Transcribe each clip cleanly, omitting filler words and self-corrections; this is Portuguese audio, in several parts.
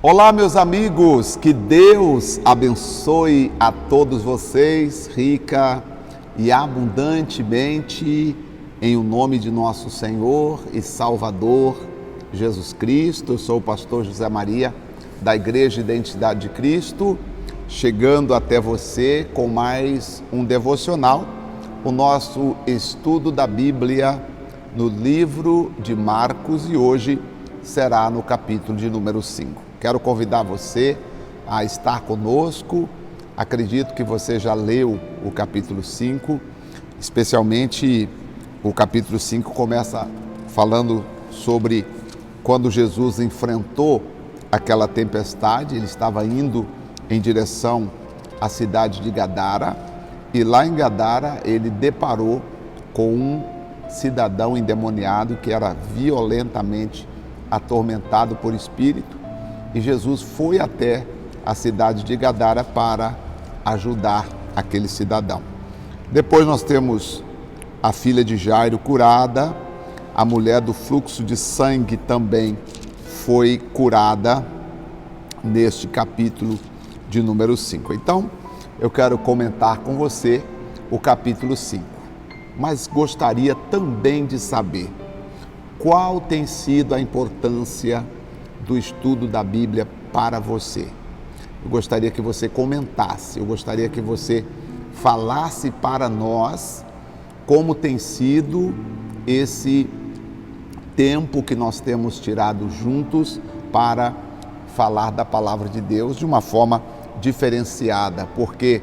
Olá, meus amigos, que Deus abençoe a todos vocês, rica e abundantemente, em o nome de nosso Senhor e Salvador, Jesus Cristo. Eu sou o pastor José Maria, da Igreja Identidade de Cristo, chegando até você com mais um devocional, o nosso estudo da Bíblia no livro de Marcos, e hoje será no capítulo de número 5. Quero convidar você a estar conosco. Acredito que você já leu o capítulo 5, especialmente o capítulo 5 começa falando sobre quando Jesus enfrentou aquela tempestade. Ele estava indo em direção à cidade de Gadara, e lá em Gadara ele deparou com um cidadão endemoniado que era violentamente atormentado por espírito. E Jesus foi até a cidade de Gadara para ajudar aquele cidadão. Depois nós temos a filha de Jairo curada, a mulher do fluxo de sangue também foi curada neste capítulo de número 5. Então, eu quero comentar com você o capítulo 5, mas gostaria também de saber qual tem sido a importância do estudo da Bíblia para você. Eu gostaria que você comentasse, eu gostaria que você falasse para nós como tem sido esse tempo que nós temos tirado juntos para falar da palavra de Deus de uma forma diferenciada, porque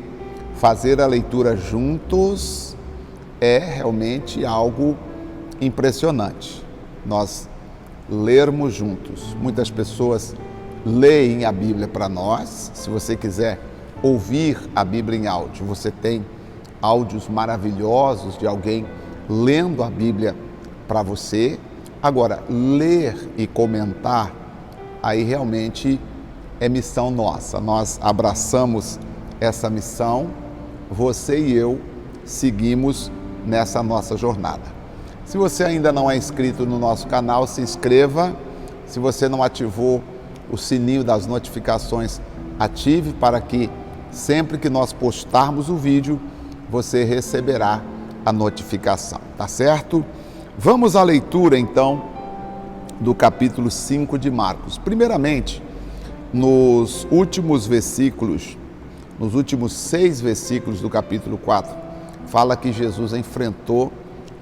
fazer a leitura juntos é realmente algo impressionante. Nós lermos juntos. Muitas pessoas leem a Bíblia para nós. Se você quiser ouvir a Bíblia em áudio, você tem áudios maravilhosos de alguém lendo a Bíblia para você. Agora, ler e comentar, aí realmente é missão nossa. Nós abraçamos essa missão, você e eu seguimos nessa nossa jornada. Se você ainda não é inscrito no nosso canal, se inscreva. Se você não ativou o sininho das notificações, ative para que sempre que nós postarmos o vídeo, você receberá a notificação, tá certo? Vamos à leitura então do capítulo 5 de Marcos. Primeiramente, nos últimos 6 versículos do capítulo 4, fala que Jesus enfrentou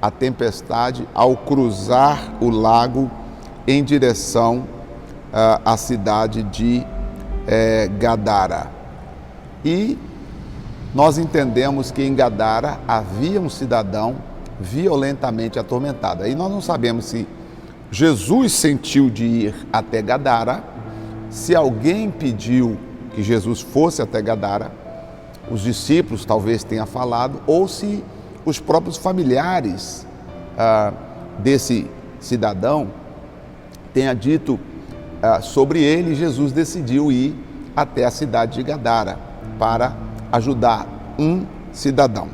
a tempestade ao cruzar o lago em direção à cidade de Gadara. E nós entendemos que em Gadara havia um cidadão violentamente atormentado. Aí nós não sabemos se Jesus sentiu de ir até Gadara, se alguém pediu que Jesus fosse até Gadara, os discípulos talvez tenham falado, ou se os próprios familiares desse cidadão tenha dito sobre ele, e Jesus decidiu ir até a cidade de Gadara para ajudar um cidadão.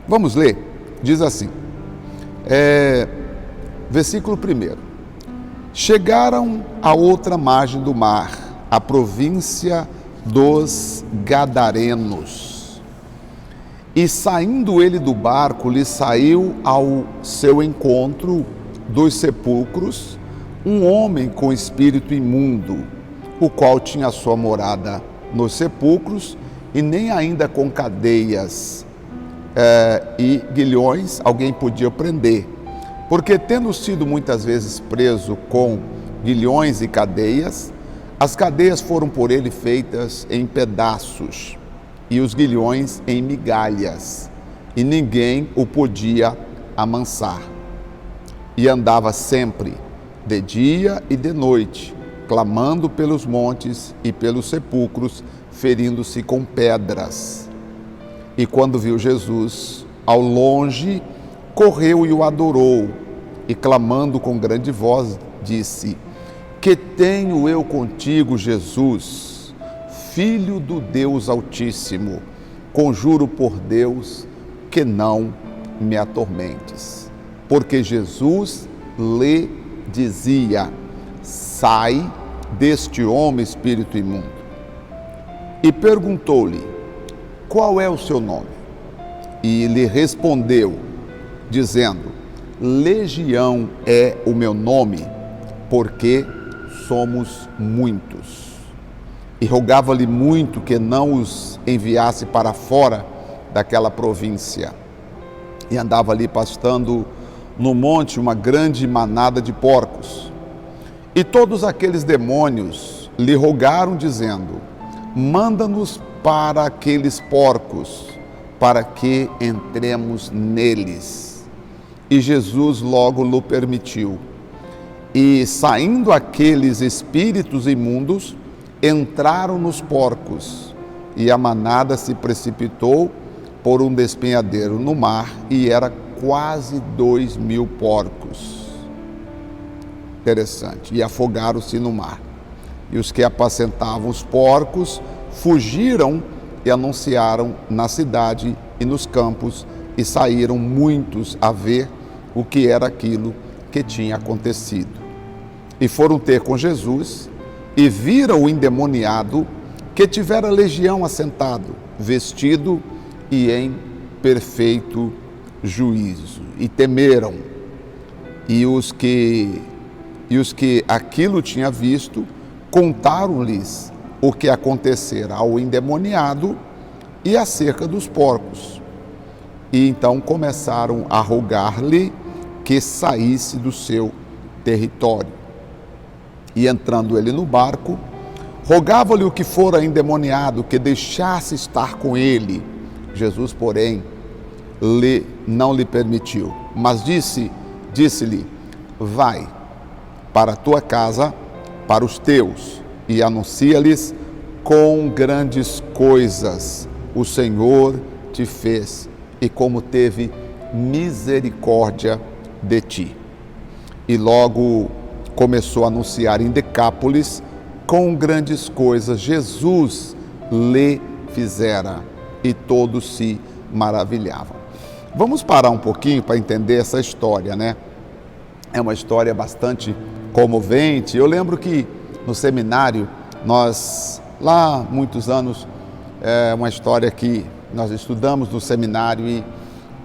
Vamos ler? Diz assim, versículo 1. Chegaram à outra margem do mar, a província dos Gadarenos. E saindo ele do barco, lhe saiu ao seu encontro dos sepulcros um homem com espírito imundo, o qual tinha sua morada nos sepulcros, e nem ainda com cadeias e grilhões alguém podia prender, porque tendo sido muitas vezes preso com grilhões e cadeias, as cadeias foram por ele feitas em pedaços, e os grilhões em migalhas, e ninguém o podia amansar. E andava sempre, de dia e de noite, clamando pelos montes e pelos sepulcros, ferindo-se com pedras. E quando viu Jesus ao longe, correu e o adorou, e clamando com grande voz, disse: Que tenho eu contigo, Jesus, Filho do Deus Altíssimo? Conjuro por Deus que não me atormentes. Porque Jesus lhe dizia: sai deste homem espírito imundo. E perguntou-lhe: qual é o seu nome? E lhe respondeu, dizendo: Legião é o meu nome, porque somos muitos. E rogava-lhe muito que não os enviasse para fora daquela província. E andava ali pastando no monte uma grande manada de porcos. E todos aqueles demônios lhe rogaram, dizendo: manda-nos para aqueles porcos, para que entremos neles. E Jesus logo lhe permitiu. E saindo aqueles espíritos imundos, entraram nos porcos, e a manada se precipitou por um despenhadeiro no mar, e era quase 2.000 porcos. Interessante. E afogaram-se no mar. E os que apacentavam os porcos fugiram e anunciaram na cidade e nos campos, e saíram muitos a ver o que era aquilo que tinha acontecido. E foram ter com Jesus, e viram o endemoniado que tivera legião assentado, vestido e em perfeito juízo. E temeram. E os que aquilo tinha visto, contaram-lhes o que acontecera ao endemoniado e acerca dos porcos. E então começaram a rogar-lhe que saísse do seu território. E entrando ele no barco, rogava-lhe o que fora endemoniado que deixasse estar com ele. Jesus, porém, não lhe permitiu, mas disse-lhe: vai para a tua casa, para os teus, e anuncia-lhes com grandes coisas o Senhor te fez, e como teve misericórdia de ti. E logo começou a anunciar em Decápolis com grandes coisas Jesus lhe fizera, e todos se maravilhavam. Vamos parar um pouquinho para entender essa história, né? É uma história bastante comovente. Eu lembro que no seminário, nós, lá muitos anos, é uma história que nós estudamos no seminário, e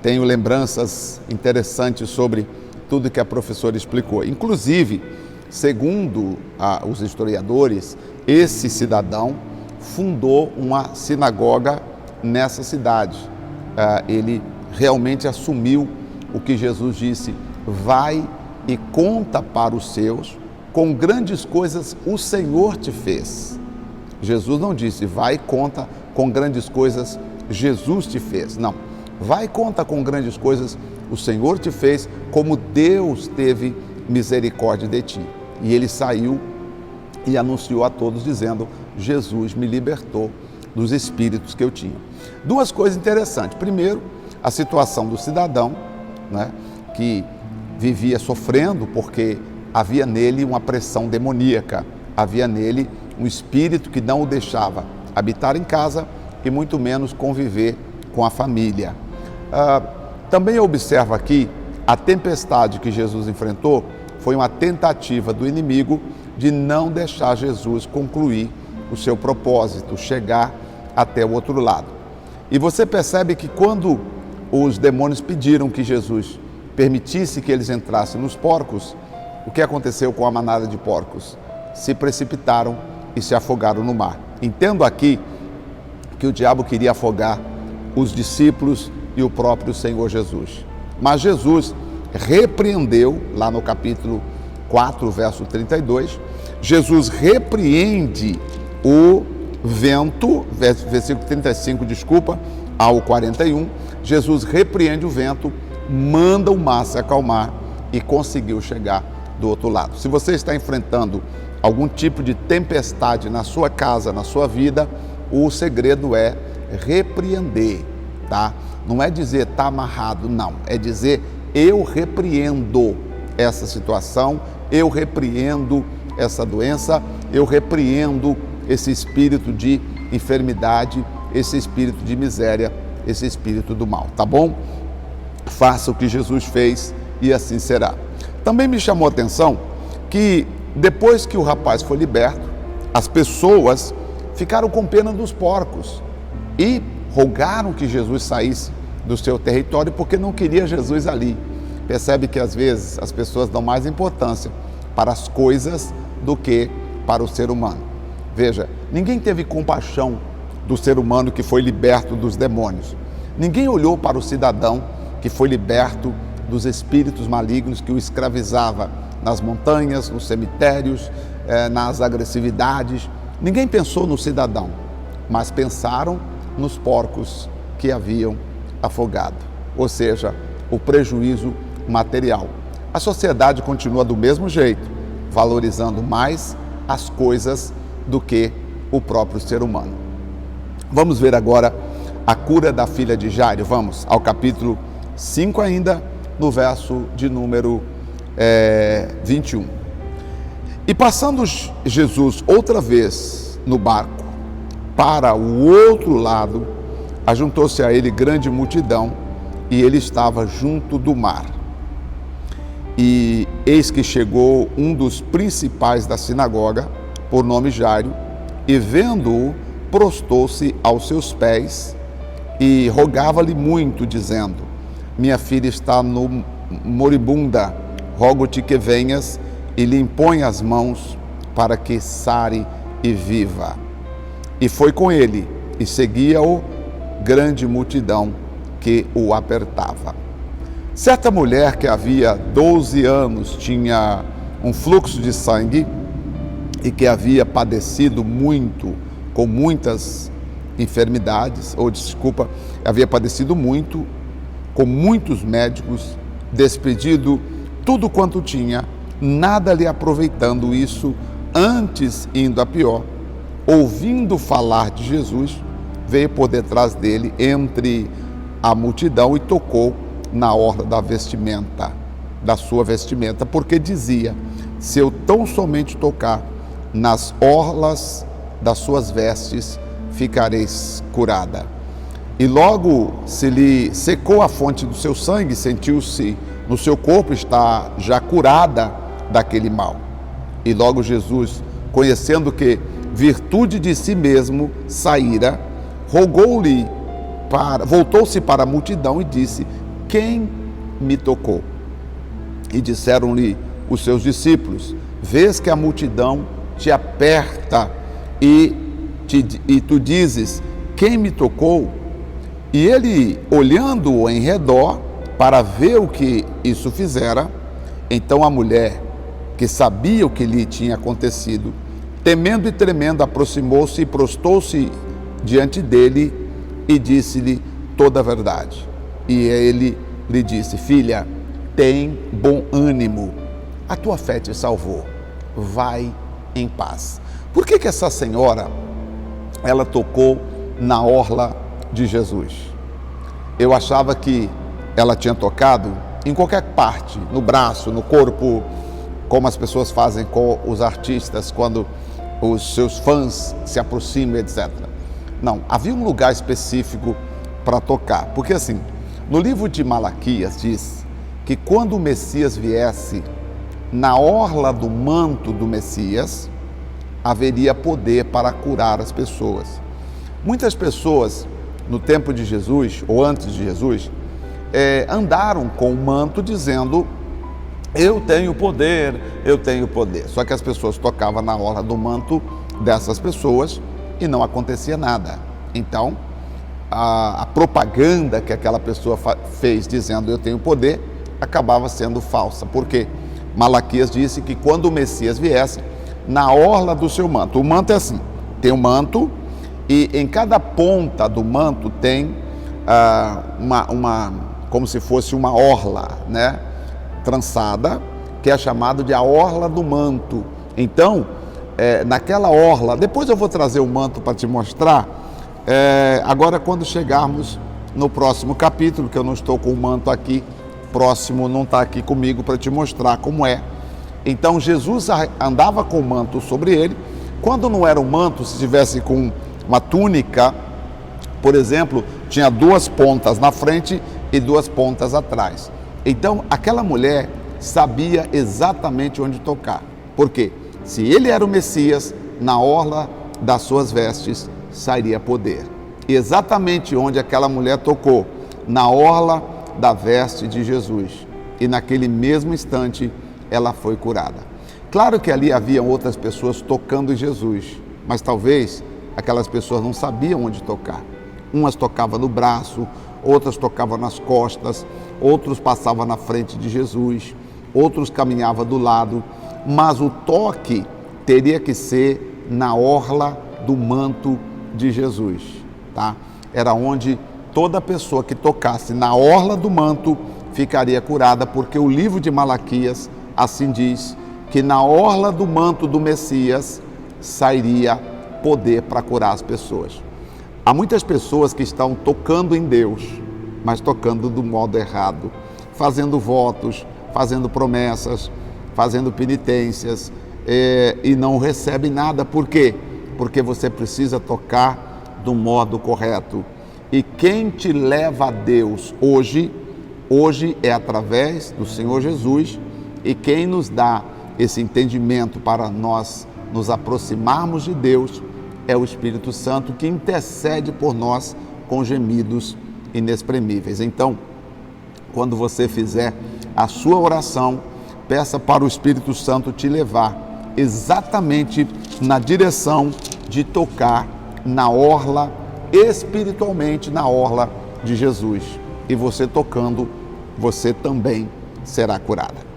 tenho lembranças interessantes sobre tudo que a professora explicou. Inclusive, segundo os historiadores, esse cidadão fundou uma sinagoga nessa cidade. Ele realmente assumiu o que Jesus disse: vai e conta para os seus, com grandes coisas o Senhor te fez. Jesus não disse: vai e conta com grandes coisas Jesus te fez. Não. Vai e conta com grandes coisas o Senhor te fez, como Deus teve misericórdia de ti. E ele saiu e anunciou a todos, dizendo: Jesus me libertou dos espíritos que eu tinha. Duas coisas interessantes. Primeiro, a situação do cidadão, né, que vivia sofrendo porque havia nele uma pressão demoníaca, havia nele um espírito que não o deixava habitar em casa e muito menos conviver com a família. Também observa aqui a tempestade que Jesus enfrentou foi uma tentativa do inimigo de não deixar Jesus concluir o seu propósito, chegar até o outro lado. E você percebe que quando os demônios pediram que Jesus permitisse que eles entrassem nos porcos, o que aconteceu com a manada de porcos? Se precipitaram e se afogaram no mar. Entendo aqui que o diabo queria afogar os discípulos e o próprio Senhor Jesus. Mas Jesus repreendeu, lá no capítulo 4, verso 32, Jesus repreende o vento, versículo 35, ao 41, Jesus repreende o vento, manda o mar se acalmar e conseguiu chegar do outro lado. Se você está enfrentando algum tipo de tempestade na sua casa, na sua vida, o segredo é repreender, tá? Não é dizer tá amarrado, não. É dizer eu repreendo essa situação, eu repreendo essa doença, eu repreendo esse espírito de enfermidade, esse espírito de miséria, esse espírito do mal, tá bom? Faça o que Jesus fez e assim será. Também me chamou a atenção que depois que o rapaz foi liberto, as pessoas ficaram com pena dos porcos e rogaram que Jesus saísse do seu território porque não queria Jesus ali. Percebe que às vezes as pessoas dão mais importância para as coisas do que para o ser humano. Veja, ninguém teve compaixão do ser humano que foi liberto dos demônios. Ninguém olhou para o cidadão que foi liberto dos espíritos malignos que o escravizava nas montanhas, nos cemitérios, nas agressividades. Ninguém pensou no cidadão, mas pensaram nos porcos que haviam afogado, ou seja, o prejuízo material. A sociedade continua do mesmo jeito, valorizando mais as coisas do que o próprio ser humano. Vamos ver agora a cura da filha de Jairo. Vamos ao capítulo 5 ainda, no verso de número 21. E passando Jesus outra vez no barco para o outro lado, ajuntou-se a ele grande multidão, e ele estava junto do mar. E eis que chegou um dos principais da sinagoga, por nome Jairo, e vendo-o, prostou-se aos seus pés e rogava-lhe muito, dizendo: minha filha está moribunda, rogo-te que venhas e lhe impõe as mãos para que sare e viva. E foi com ele, e seguia-o grande multidão que o apertava. Certa mulher que havia 12 anos tinha um fluxo de sangue e que havia padecido muito, com muitas enfermidades, havia padecido muito, com muitos médicos, despedido tudo quanto tinha, nada lhe aproveitando isso, antes indo a pior, ouvindo falar de Jesus, veio por detrás dele, entre a multidão, e tocou na orla da sua vestimenta, porque dizia: se eu tão somente tocar nas orlas das suas vestes, ficareis curada. E logo se lhe secou a fonte do seu sangue, sentiu-se no seu corpo estar já curada daquele mal. E logo Jesus, conhecendo que virtude de si mesmo saíra, voltou-se para a multidão e disse: quem me tocou? E disseram-lhe os seus discípulos: vês que a multidão te aperta e tu dizes: quem me tocou? E ele, olhando em redor para ver o que isso fizera, então a mulher, que sabia o que lhe tinha acontecido, temendo e tremendo, aproximou-se e prostou-se diante dele e disse-lhe toda a verdade. E ele lhe disse: filha, tem bom ânimo, a tua fé te salvou, vai em paz. Por que essa senhora, ela tocou na orla de Jesus? Eu achava que ela tinha tocado em qualquer parte, no braço, no corpo, como as pessoas fazem com os artistas quando os seus fãs se aproximam, etc. Não, havia um lugar específico para tocar, porque assim, no livro de Malaquias diz que quando o Messias viesse, na orla do manto do Messias, haveria poder para curar as pessoas. Muitas pessoas, no tempo de Jesus, ou antes de Jesus, andaram com o manto dizendo: eu tenho poder, eu tenho poder. Só que as pessoas tocavam na orla do manto dessas pessoas e não acontecia nada. Então, a propaganda que aquela pessoa fez dizendo eu tenho poder, acabava sendo falsa. Por quê? Malaquias disse que quando o Messias viesse, na orla do seu manto, o manto é assim, tem um manto e em cada ponta do manto tem como se fosse uma orla, né, trançada, que é chamado de a orla do manto. Então, naquela orla, depois eu vou trazer o manto para te mostrar, agora quando chegarmos no próximo capítulo, que eu não estou com o manto aqui, próximo não está aqui comigo para te mostrar como é. Então Jesus andava com o manto sobre ele. Quando não era um manto, se estivesse com uma túnica, por exemplo, tinha duas pontas na frente e duas pontas atrás. Então aquela mulher sabia exatamente onde tocar. Por quê? Se ele era o Messias, na orla das suas vestes sairia poder. E exatamente onde aquela mulher tocou, na orla da veste de Jesus. E naquele mesmo instante, ela foi curada. Claro que ali havia outras pessoas tocando em Jesus, mas talvez aquelas pessoas não sabiam onde tocar. Umas tocavam no braço, outras tocavam nas costas, outros passavam na frente de Jesus, outros caminhavam do lado, mas o toque teria que ser na orla do manto de Jesus, tá? Era onde toda pessoa que tocasse na orla do manto ficaria curada, porque o livro de Malaquias assim diz, que na orla do manto do Messias sairia poder para curar as pessoas. Há muitas pessoas que estão tocando em Deus, mas tocando do modo errado, fazendo votos, fazendo promessas, fazendo penitências e não recebem nada. Por quê? Porque você precisa tocar do modo correto. E quem te leva a Deus hoje é através do Senhor Jesus, e quem nos dá esse entendimento para nós nos aproximarmos de Deus é o Espírito Santo, que intercede por nós com gemidos inexprimíveis. Então, quando você fizer a sua oração, peça para o Espírito Santo te levar exatamente na direção de tocar na orla, espiritualmente na orla de Jesus. E você tocando, você também será curada.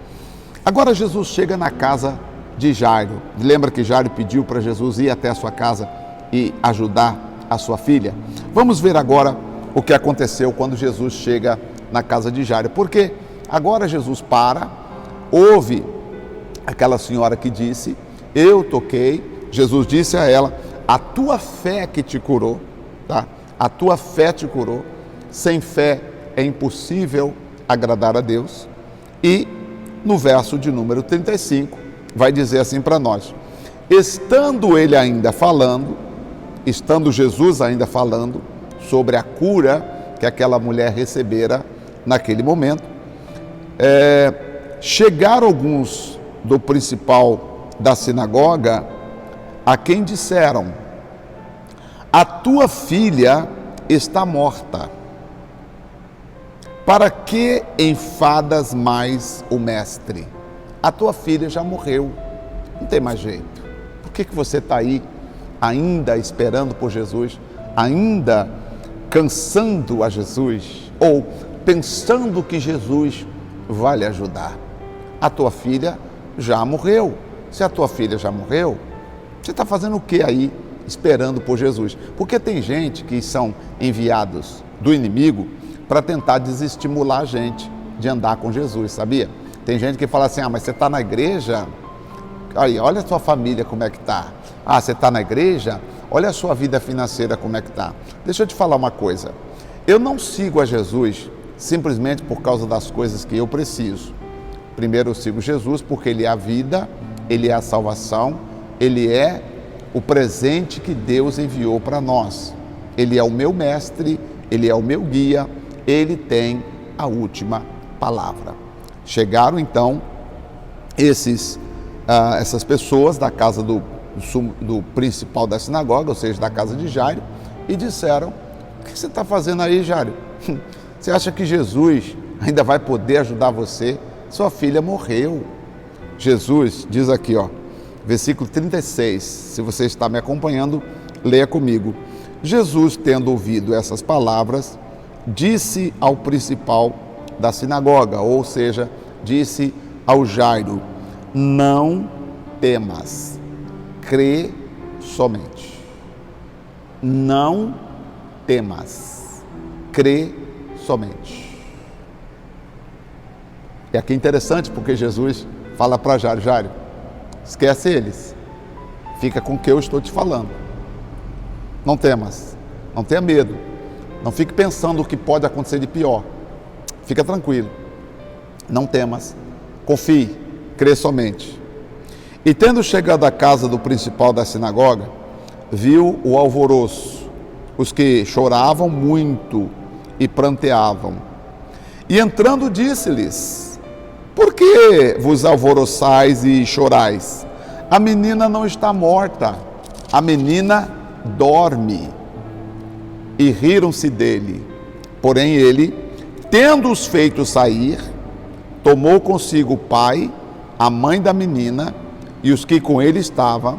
Agora Jesus chega na casa de Jairo. Lembra que Jairo pediu para Jesus ir até a sua casa e ajudar a sua filha? Vamos ver agora o que aconteceu quando Jesus chega na casa de Jairo. Porque agora Jesus ouve aquela senhora que disse, eu toquei. Jesus disse a ela, a tua fé que te curou, tá? A tua fé te curou. Sem fé é impossível agradar a Deus. E no verso de número 35, vai dizer assim para nós, estando Jesus ainda falando sobre a cura que aquela mulher recebera naquele momento, chegaram alguns do principal da sinagoga, a quem disseram, a tua filha está morta. Para que enfadas mais o mestre? A tua filha já morreu, não tem mais jeito. Por que você está aí ainda esperando por Jesus, ainda cansando a Jesus, ou pensando que Jesus vai lhe ajudar? A tua filha já morreu. Se a tua filha já morreu, você está fazendo o que aí esperando por Jesus? Porque tem gente que são enviados do inimigo para tentar desestimular a gente de andar com Jesus, sabia? Tem gente que fala assim, mas você está na igreja? Aí, olha a sua família como é que está. Você está na igreja? Olha a sua vida financeira como é que está. Deixa eu te falar uma coisa. Eu não sigo a Jesus simplesmente por causa das coisas que eu preciso. Primeiro eu sigo Jesus porque Ele é a vida, Ele é a salvação, Ele é o presente que Deus enviou para nós. Ele é o meu mestre, Ele é o meu guia, Ele tem a última palavra. Chegaram então essas pessoas da casa do principal da sinagoga, ou seja, da casa de Jairo, e disseram, o que você está fazendo aí, Jairo? Você acha que Jesus ainda vai poder ajudar você? Sua filha morreu. Jesus diz aqui, versículo 36, se você está me acompanhando, leia comigo. Jesus, tendo ouvido essas palavras, disse ao principal da sinagoga, ou seja, disse ao Jairo, não temas, crê somente. Não temas, crê somente. E aqui é interessante porque Jesus fala para Jairo, Jairo, esquece eles, fica com o que eu estou te falando. Não temas, não tenha medo, não fique pensando o que pode acontecer de pior. Fica tranquilo, não temas, confie, crê somente. E tendo chegado à casa do principal da sinagoga, viu o alvoroço, os que choravam muito e pranteavam. E entrando disse-lhes, por que vos alvoroçais e chorais? a menina não está morta, a menina dorme. E riram-se dele. Porém ele, tendo-os feito sair, tomou consigo o pai, a mãe da menina e os que com ele estavam,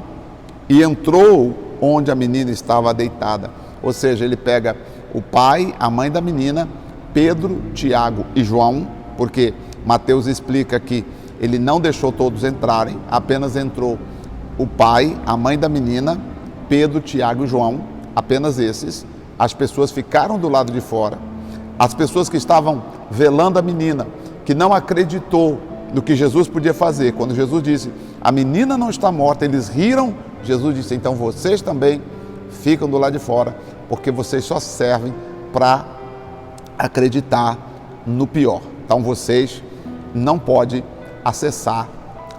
e entrou onde a menina estava deitada. Ou seja, ele pega o pai, a mãe da menina, Pedro, Tiago e João, porque Mateus explica que ele não deixou todos entrarem, apenas entrou o pai, a mãe da menina, Pedro, Tiago e João, apenas esses. As pessoas ficaram do lado de fora. As pessoas que estavam velando a menina, que não acreditou no que Jesus podia fazer. Quando Jesus disse, a menina não está morta, eles riram. Jesus disse, então vocês também ficam do lado de fora, porque vocês só servem para acreditar no pior. Então vocês não podem acessar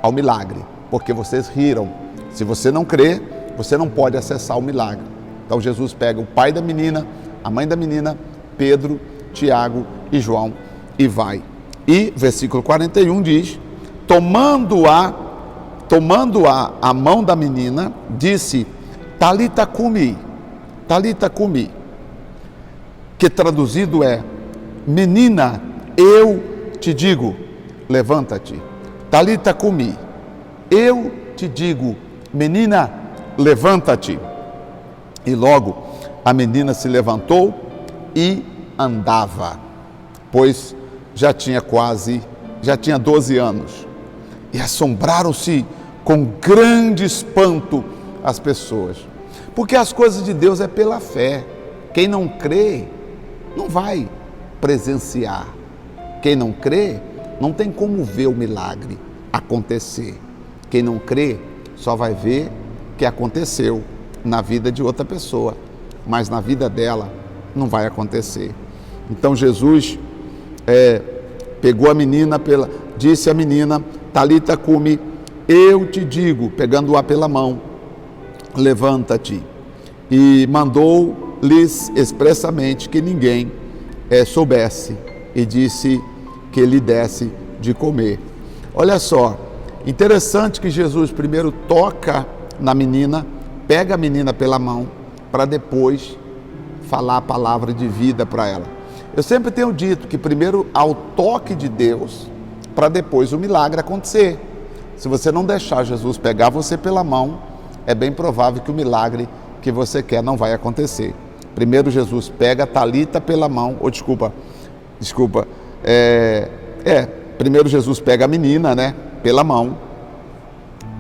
ao milagre, porque vocês riram. Se você não crê, você não pode acessar o milagre. Então Jesus pega o pai da menina, a mãe da menina, Pedro, Tiago e João e vai. E versículo 41 diz, tomando-a a mão da menina, disse, Talita cumi, que traduzido é, menina, eu te digo, levanta-te. Talita cumi, eu te digo, menina, levanta-te. E logo a menina se levantou e andava, pois já tinha 12 anos. E assombraram-se com grande espanto as pessoas. Porque as coisas de Deus é pela fé. Quem não crê, não vai presenciar. Quem não crê, não tem como ver o milagre acontecer. Quem não crê, só vai ver que aconteceu na vida de outra pessoa, mas na vida dela não vai acontecer. Então Jesus pegou a menina, disse à menina, Talita cumi, eu te digo, pegando-a pela mão, levanta-te. E mandou-lhes expressamente que ninguém soubesse, e disse que lhe desse de comer. Olha só, interessante que Jesus primeiro toca na menina, pega a menina pela mão, para depois falar a palavra de vida para ela. Eu sempre tenho dito que primeiro há o toque de Deus, para depois o milagre acontecer. Se você não deixar Jesus pegar você pela mão, é bem provável que o milagre que você quer não vai acontecer. Primeiro Jesus pega a Talita pela mão, primeiro Jesus pega a menina, né, pela mão.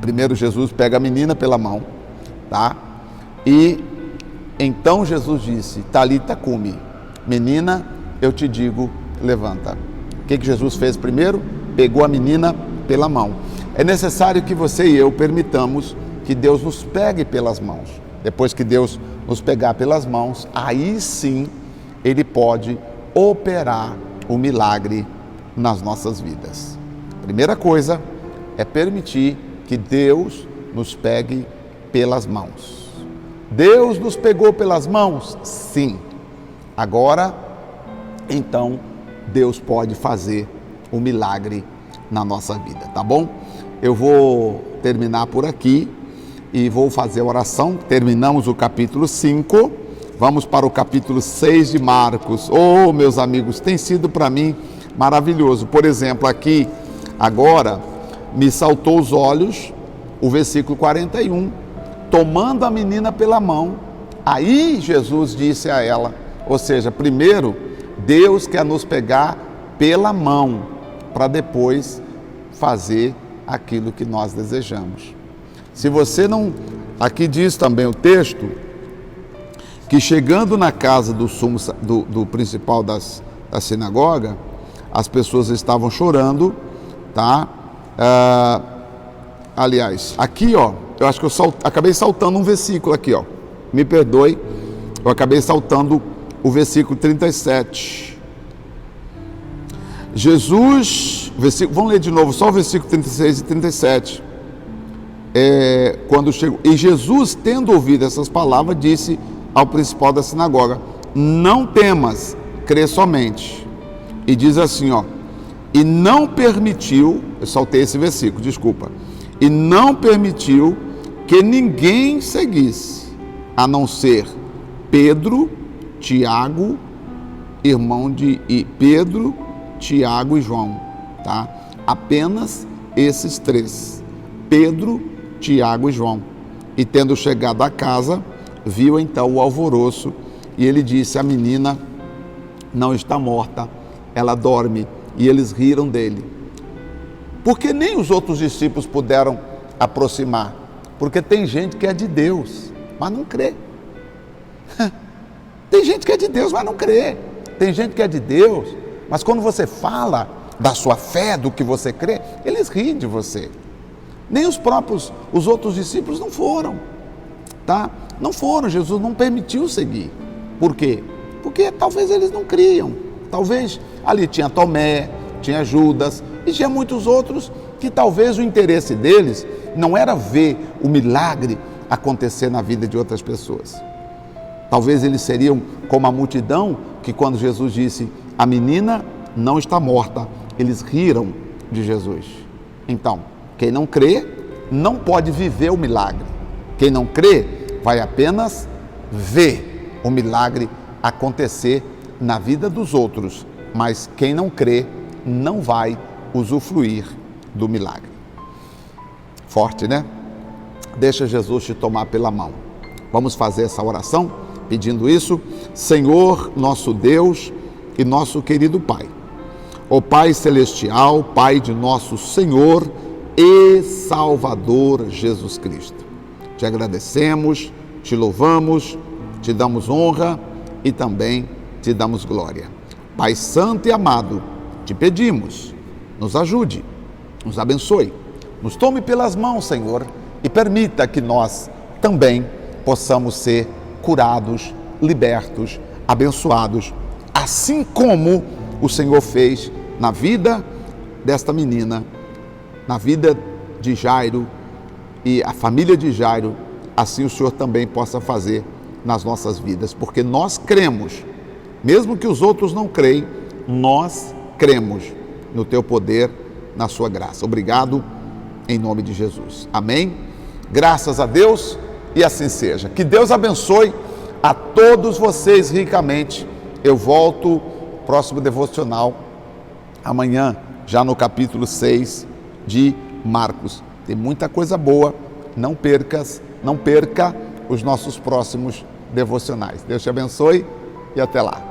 Primeiro Jesus pega a menina pela mão, tá? E então Jesus disse, Talita cumi, menina, eu te digo, levanta. O que Jesus fez primeiro? Pegou a menina pela mão. É necessário que você e eu permitamos que Deus nos pegue pelas mãos. Depois que Deus nos pegar pelas mãos, aí sim Ele pode operar o milagre nas nossas vidas. Primeira coisa é permitir que Deus nos pegue pelas mãos. Deus nos pegou pelas mãos? Sim. Agora, então, Deus pode fazer um milagre na nossa vida, tá bom? Eu vou terminar por aqui e vou fazer a oração. Terminamos o capítulo 5, vamos para o capítulo 6 de Marcos. Oh, meus amigos, tem sido para mim maravilhoso. Por exemplo, aqui, agora, me saltou os olhos o versículo 41, tomando a menina pela mão, aí Jesus disse a ela, ou seja, primeiro, Deus quer nos pegar pela mão, para depois fazer aquilo que nós desejamos. Se você não... Aqui diz também o texto, que chegando na casa do principal da sinagoga, as pessoas estavam chorando, tá? Aliás, aqui, ó, eu acho que eu acabei saltando um versículo aqui, ó. Me perdoe, eu acabei saltando o versículo 37. Jesus, vamos ler de novo, só o versículo 36 e 37. Quando chegou, e Jesus, tendo ouvido essas palavras, disse ao principal da sinagoga, não temas, crê somente. E diz assim, ó, e não permitiu, eu saltei esse versículo, desculpa, e não permitiu que ninguém seguisse, a não ser Pedro, Tiago, Pedro, Tiago e João, tá? Apenas esses três, Pedro, Tiago e João. E tendo chegado à casa, viu então o alvoroço, e ele disse: a menina não está morta, ela dorme. E eles riram dele. Porque nem os outros discípulos puderam aproximar, porque tem gente que é de Deus, mas não crê. Tem gente que é de Deus, mas não crê. Tem gente que é de Deus, mas quando você fala da sua fé, do que você crê, eles riem de você. Nem os outros discípulos não foram, tá? Não foram, Jesus não permitiu seguir. Por quê? Porque talvez eles não criam. Talvez ali tinha Tomé, tinha Judas e tinha muitos outros que talvez o interesse deles não era ver o milagre acontecer na vida de outras pessoas. Talvez eles seriam como a multidão que, quando Jesus disse: a menina não está morta, eles riram de Jesus. Então, quem não crê não pode viver o milagre. Quem não crê vai apenas ver o milagre acontecer na vida dos outros, mas quem não crê não vai usufruir do milagre. Forte, né? Deixa Jesus te tomar pela mão. Vamos fazer essa oração pedindo isso. Senhor, nosso Deus e nosso querido Pai, ó Pai Celestial, Pai de nosso Senhor e Salvador Jesus Cristo, te agradecemos, te louvamos, te damos honra e também te damos glória. Pai Santo e amado, te pedimos, nos ajude, nos abençoe, nos tome pelas mãos, Senhor, e permita que nós também possamos ser curados, libertos, abençoados, assim como o Senhor fez na vida desta menina, na vida de Jairo e a família de Jairo, assim o Senhor também possa fazer nas nossas vidas, porque nós cremos, mesmo que os outros não creem, nós cremos no Teu poder, na Sua graça. Obrigado, em nome de Jesus. Amém? Graças a Deus e assim seja. Que Deus abençoe a todos vocês ricamente. Eu volto próximo devocional amanhã, já no capítulo 6 de Marcos. Tem muita coisa boa. Não perca os nossos próximos devocionais. Deus te abençoe e até lá.